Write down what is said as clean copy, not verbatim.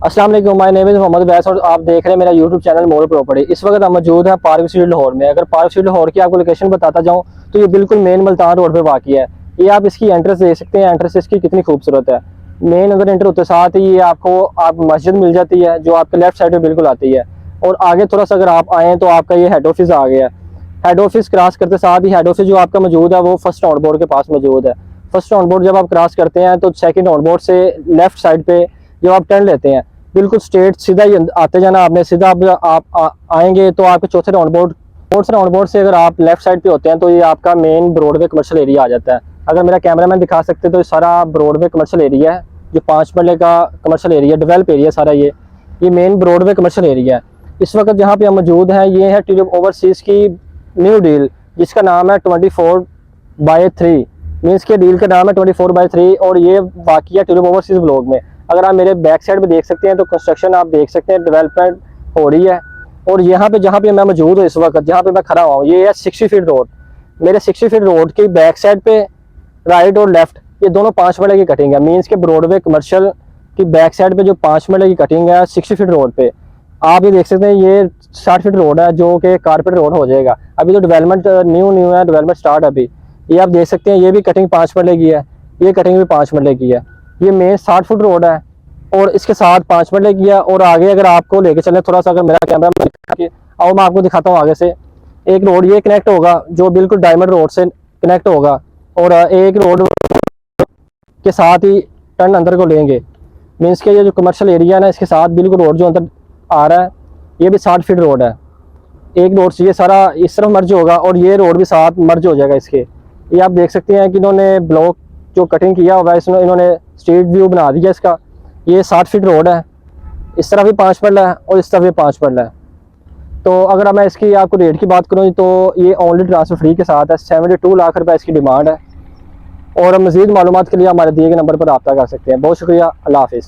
अस्सलाम वालेकुम, my name is Mohammad बैस और आप देख रहे हैं मेरा यूट्यूब चैनल मोर प्रॉपर्टी। इस वक्त हम मौजूद हैं पार्क स्ट्रीट लाहौर में। अगर पार्क स्ट्रीट लाहौर की आपको लोकेशन बताता जाऊं तो ये बिल्कुल मेन मुल्तान रोड पे वाक़ है। ये आप इसकी एंट्रेंस देख सकते हैं, एंट्रेंस इसकी कितनी खूबसूरत है। मेन अगर एंटर होते साथ ही ये आपको आप मस्जिद मिल जाती है जो आपके लेफ्ट साइड में बिल्कुल आती है। और आगे थोड़ा सा अगर आप आएँ तो आपका ये हेड ऑफिस आ गया। हेड ऑफिस क्रॉस करते साथ ही हेड ऑफिस जो आपका मौजूद है वो फर्स्ट ऑन बोर्ड के पास मौजूद है। फर्स्ट ऑन बोर्ड जब आप क्रॉस करते हैं तो सेकंड ऑन बोर्ड से लेफ्ट साइड पे जब आप टर्न लेते हैं बिल्कुल स्ट्रेट सीधा ही आते जाना आपने। सीधा आप आएंगे तो आपके चौथे राउंड बोर्ड से अगर आप लेफ्ट साइड पे होते हैं तो ये आपका मेन ब्रॉडवे कमर्शियल एरिया आ जाता है। अगर मेरा कैमरामैन दिखा सकते तो ये सारा ब्रॉडवे कमर्शियल एरिया है, जो 5 मरले का कमर्शियल एरिया डेवलप एरिया सारा। ये मेन ब्रॉडवे कमर्शियल एरिया है। इस वक्त जहाँ पे हम मौजूद हैं ये है ट्यूलिप ओवरसीज की न्यू डील, जिसका नाम है 24/3। मीन्स के डील का नाम है 24/3 और ये वाक़ई है ट्यूलिप ओवरसीज ब्लॉक में। अगर आप मेरे बैक साइड पे देख सकते हैं तो कंस्ट्रक्शन आप देख सकते हैं, डेवलपमेंट हो रही है। और यहाँ पे जहाँ पे मैं मौजूद हूँ इस वक्त, जहाँ पे मैं खड़ा हुआ हूँ, ये है 60 फीट रोड। मेरे 60 फीट रोड की बैक साइड पे राइट और लेफ्ट ये दोनों 5 मरले की कटिंग है। मीन्स के ब्रॉडवे कमर्शियल की बैक साइड पे जो 5 मरले की कटिंग है 60 फीट रोड पे, आप ये देख सकते हैं ये 60 फीट रोड है जो कि कारपेट रोड हो जाएगा। अभी तो डेवलपमेंट न्यू है, डेवलपमेंट स्टार्ट अभी। ये आप देख सकते हैं ये भी कटिंग 5 मरले की है, ये कटिंग भी 5 मरले की है। ये मेन 60 फुट रोड है और इसके साथ 5 मरले की है। और आगे अगर आपको लेके चले थोड़ा सा, अगर मेरा कैमरा आओ मैं आपको दिखाता हूँ आगे से। एक रोड ये कनेक्ट होगा जो बिल्कुल डायमंड रोड से कनेक्ट होगा और एक रोड के साथ ही टर्न अंदर को लेंगे। मीन्स के ये जो कमर्शियल एरिया है ना इसके साथ बिल्कुल रोड जो अंदर आ रहा है ये भी 60 फीट रोड है। एक रोड से ये सारा इस तरफ मर्ज होगा और ये रोड भी साथ मर्ज हो जाएगा इसके। ये आप देख सकते हैं कि इन्होंने ब्लॉक जो कटिंग किया हुआ है इसमें इन्होंने स्ट्रीट व्यू बना दिया इसका। ये 60 फीट रोड है, इस तरफ भी 5 मरला है और इस तरफ भी 5 मरला है। तो अगर मैं इसकी आपको रेट की बात करूँ तो ये ओनली ट्रांसफर फ्री के साथ है। 72 लाख रुपए इसकी डिमांड है। और मज़ीद मालूमात के लिए हमारे दिए गए नंबर पर रब्ता कर सकते हैं। बहुत शुक्रिया, अल्लाह हाफिज़।